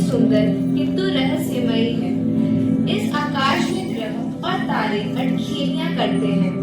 सुंदर किंतु रहस्यमयी है। इस आकाश में ग्रह और तारे अटखेलियां करते हैं।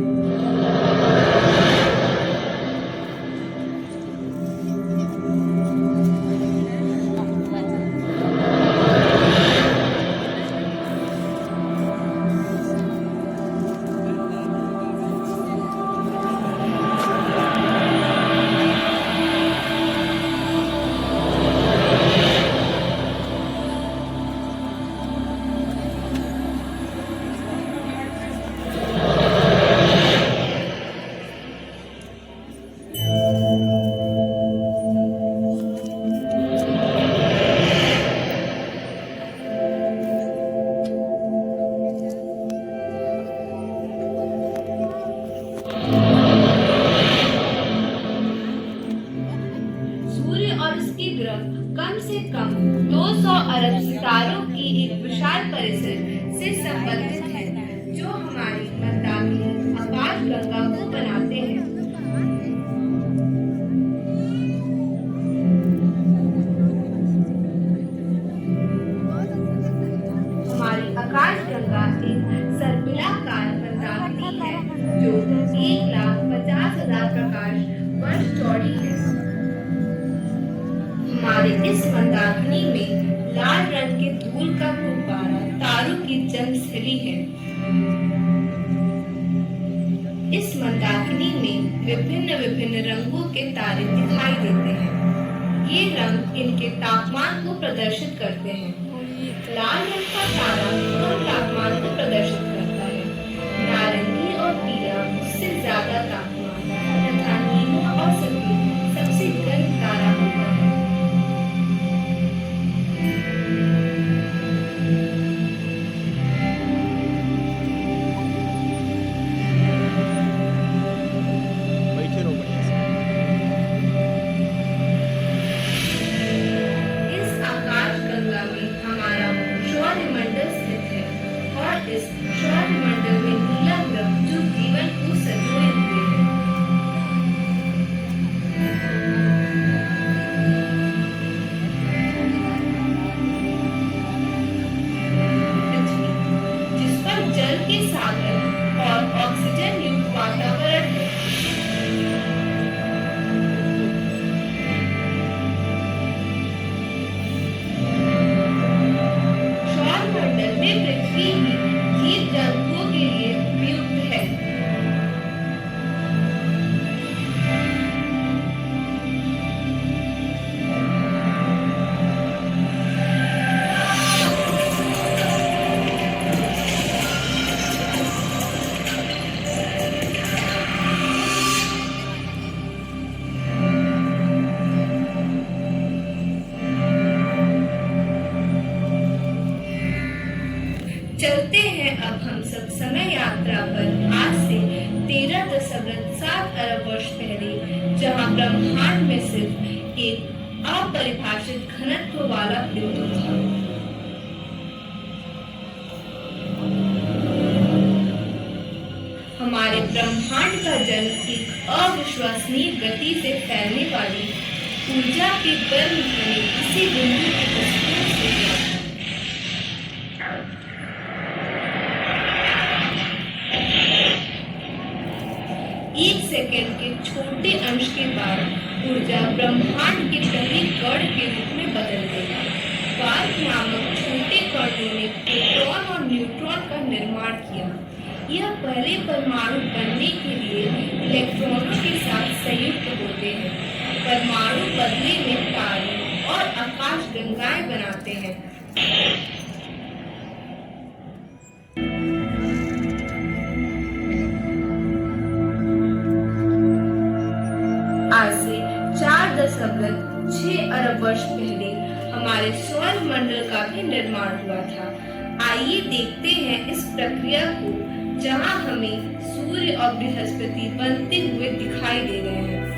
सूर्य और उसके ग्रह कम से कम 200 अरब सितारों की एक विशाल परिसर से संबंधित है, जो हमारी मंदाकिनी आकाश गंगा को बनाते हैं। हमारी आकाश गंगा एक सर्पिलाकार मंदाकिनी है, जो 1,50,000 प्रकाश वर्ष चौड़ी है। हमारे इस मंदाकिनी में लाल रंग के धूल का गुब्बारा तारों की जमस्थली है। इस मंदाकिनी में विभिन्न विभिन्न रंगों के तारे दिखाई देते हैं। ये रंग इनके तापमान को प्रदर्शित करते हैं। लाल रंग का तारा कम तापमान को प्रदर्शित करता है। नारंगी और पीला उससे ज्यादा तापमान तथा नीला और सफेद सबसे गर्म तारा होता है। इस सौरमंडल में नीला ग्रह जो जीवन को संजोए हुए है। पृथ्वी, जिस पर जल के सागर और ऑक्सीजन युक्त वातावरण है। सौरमंडल में पृथ्वी ही जीव जंतुओं के लिए उपयुक्त है। चलते हैं अब हम सब समय यात्रा पर आज से 13.7 अरब वर्ष पहले, जहां ब्रह्मांड में सिर्फ एक अपरिभाषित घनत्व वाला बिंदु था। हमारे ब्रह्मांड का जन्म एक अविश्वसनीय गति से फैलने वाली ऊर्जा के गर्म भरे इसी बिंदु की वस्तुओं से हुआ। एक सेकंड के छोटे अंश के बाद ऊर्जा ब्रह्मांड के पहले कण के रूप में बदल गई। क्वार्क नामक छोटे कणों ने प्रोटॉन और न्यूट्रॉन का निर्माण किया। यह पहले परमाणु बनने के लिए इलेक्ट्रॉनों के साथ संयुक्त होते हैं। परमाणु बदले में तारे और आकाश गंगाएं बनाते हैं। आज से 4.6 अरब वर्ष पहले हमारे सौरमंडल का भी निर्माण हुआ था। आइए देखते हैं इस प्रक्रिया को, जहां हमें सूर्य और बृहस्पति बनते हुए दिखाई दे रहे हैं।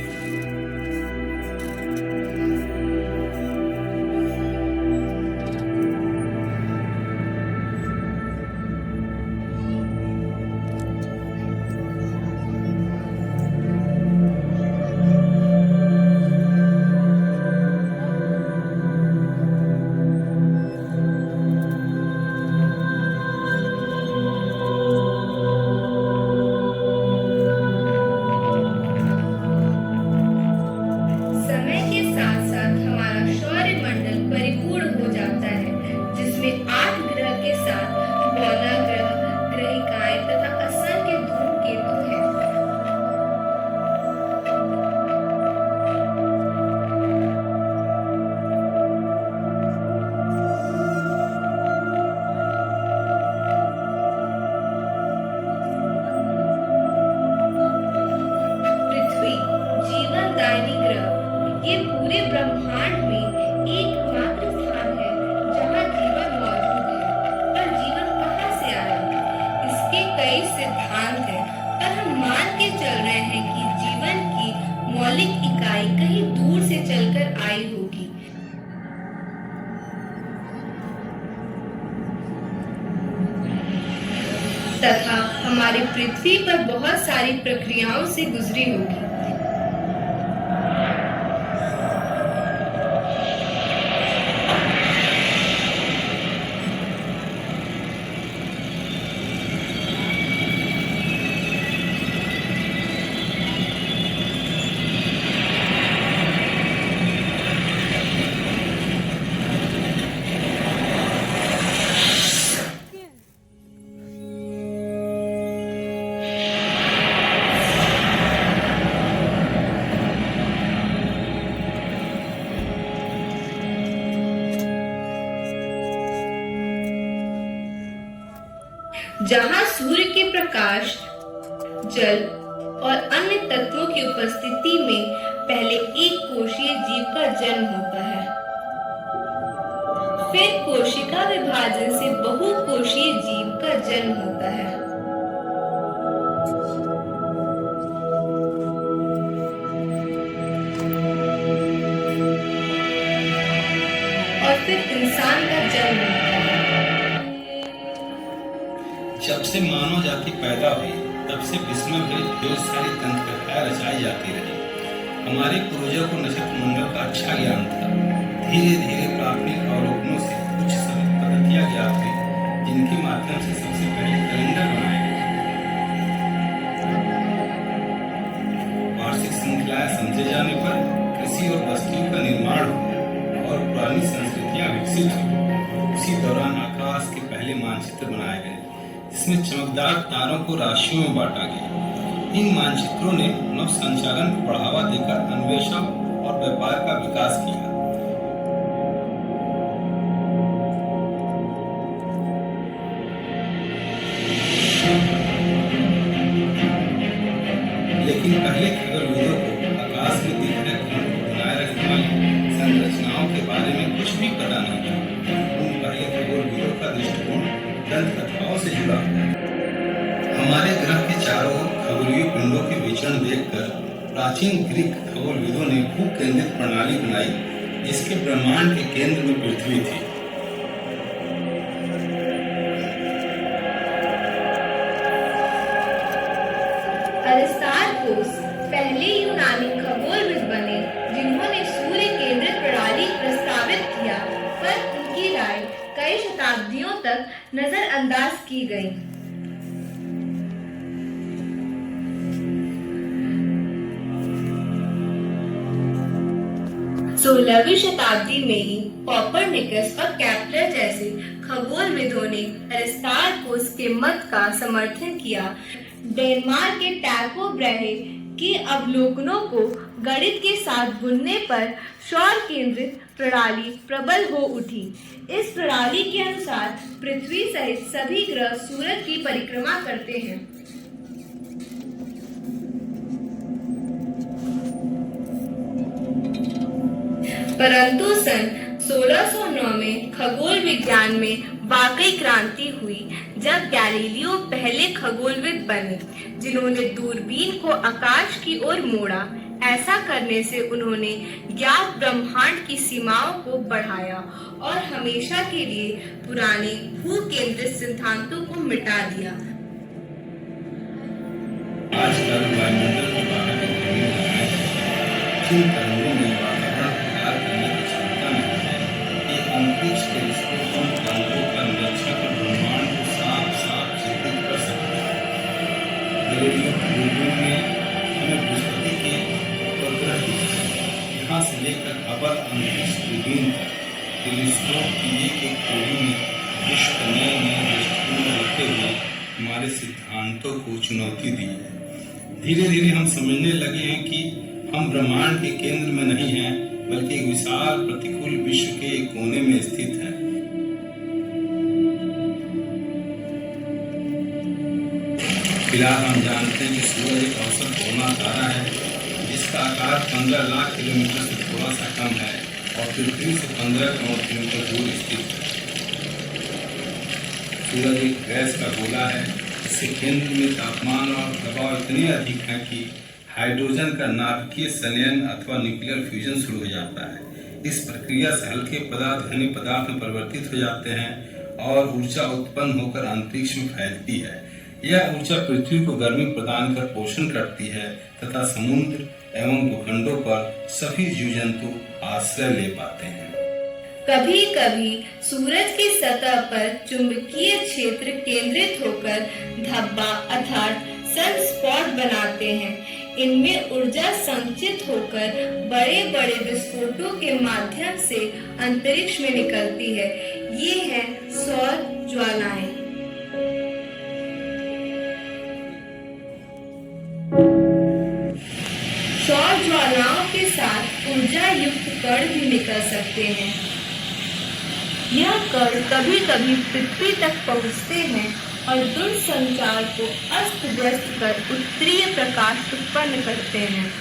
पूरे ब्रह्मांड में एकमात्र स्थान है जहाँ जीवन मौजूद है। पर जीवन कहाँ से आया? इसके कई सिद्धांत हैं, पर हम मान के चल रहे हैं कि जीवन की मौलिक इकाई कहीं दूर से चलकर आई होगी। तथा हमारी पृथ्वी पर बहुत सारी प्रक्रियाओं से गुजरी होगी। जहाँ सूर्य के प्रकाश, जल और अन्य तत्वों की उपस्थिति में पहले एक कोशीय जीव का जन्म होता है, फिर कोशिका विभाजन से बहुकोशीय जीव का जन्म होता है, और फिर इंसान का जन्म होता है। जब से मानव जाति पैदा हुई तब से विस्मय भरी ढेर सारी तंत्र रचाई जाती रही। हमारे पूर्वजों को नक्षत्र मंडल का अच्छा ज्ञान था। धीरे धीरे प्राथमिक अवलोकनों से कुछ सरल पद्धतियां ज्ञात हुई, जिनके माध्यम से सबसे पहले कैलेंडर बनाए गए। वार्षिक श्रृंखलाएं समझे जाने पर कृषि और वस्तुओं का निर्माण हुआ और पुरानी संस्कृतियां विकसित हुई। उसी दौरान आकाश के पहले मानचित्र बनाए गए, जिसमें चमकदार तारों को राशियों में बांटा गया। इन मानचित्रों ने नव संचालन को बढ़ावा देकर अन्वेषण और व्यापार का विकास किया। लेकिन पहले खगोलविदों को आकाश में दिख रहे खंड को बनाए रखने वाली संरचनाओं के बारे में कुछ भी पता नहीं था। उन पहले खगोलविदों का दृष्टिकोण दंत कथाओं से जुड़ा हुआ। हमारे ग्रह के चारों ओर खगोलीय पिंडों के विचरण देखकर प्राचीन ग्रीक खगोलविदों ने भू केंद्रित प्रणाली बनाई, जिसके ब्रह्मांड के केंद्र में पृथ्वी थी। अरिस्टार्कोस पहले यूनानी खगोलविद बने जिन्होंने सूर्य केंद्रित प्रणाली प्रस्तावित किया, पर उनकी राय कई शताब्दियों तक नजरअंदाज की गई। 16वीं शताब्दी में ही कोपरनिकस और केपलर जैसे खगोलविदों ने अरिस्टार्कोस के मत का समर्थन किया। डेनमार्क के टाइको ब्रेहे के अवलोकनों को गणित के साथ बुनने पर सौर केंद्रित प्रणाली प्रबल हो उठी। इस प्रणाली के अनुसार पृथ्वी सहित सभी ग्रह सूरज की परिक्रमा करते हैं। परंतु सन 1609 में खगोल विज्ञान में वाकई क्रांति हुई, जब गैलीलियो पहले खगोलविद बने जिन्होंने दूरबीन को आकाश की ओर मोड़ा। ऐसा करने से उन्होंने ज्ञात ब्रह्मांड की सीमाओं को बढ़ाया और हमेशा के लिए पुराने भू केंद्रित सिद्धांतों को मिटा दिया। आजकल वायुमंडल के बाहर के तरंगों में वातावरण तैयार करने की क्षमता नहीं है। ये अंतरिक्ष टेलीस्कोप उन तरंगों का निरीक्षण कर ब्रह्मांड को साफ साफ चित्रित कर सकता है। रेडियो दूरबीन में हमें बृहस्पति के उपग्रह दिखते हैं। यहाँ से लेकर हबल अंतरिक्ष दूरबीन तक टेलीस्कोप की एक कोड़ी में विश्व के नए नए दृष्टिकोण रखते हुए हमारे सिद्धांतों को चुनौती दी है। धीरे धीरे हम समझने लगे हैं कि हम ब्रह्मांड के केंद्र में नहीं हैं, बल्कि एक विशाल प्रतिकूल विश्व के एक कोने में स्थित हैं। फिलहाल हम जानते हैं कि सूरज एक औसत कोना तारा है, जिस जिसका आकार 15 लाख किलोमीटर से थोड़ा सा कम है और पृथ्वी से 15 करोड़ किलोमीटर दूर स्थित है। सूरज एक गैस का गोला है। इसके केंद्र में तापमान और दबाव इतने अधिक है कि हाइड्रोजन का नाभिकीय संलयन अथवा न्यूक्लियर फ्यूजन शुरू हो जाता है। इस प्रक्रिया से हल्के पदार्थ घने पदार्थ में परिवर्तित हो जाते हैं और ऊर्जा उत्पन्न होकर अंतरिक्ष में फैलती है। यह ऊर्जा पृथ्वी को गर्मी प्रदान कर पोषण करती है तथा समुद्र एवं भूखंडों पर सभी जीव जंतु आश्रय ले पाते हैं। कभी कभी सूरज की सतह पर चुंबकीय क्षेत्र केंद्रित होकर धब्बा अर्थात सनस्पॉट बनाते हैं। इनमें ऊर्जा संचित होकर बड़े बड़े विस्फोटों के माध्यम से अंतरिक्ष में निकलती है। ये है सौर ज्वालाएं। सौर ज्वालाओं के साथ ऊर्जा युक्त कण भी निकल सकते हैं। यह कण कभी कभी पृथ्वी तक पहुंचते हैं और दूरसंचार को अस्त व्यस्त कर उत्तरीय प्रकाश उत्पन्न करते हैं।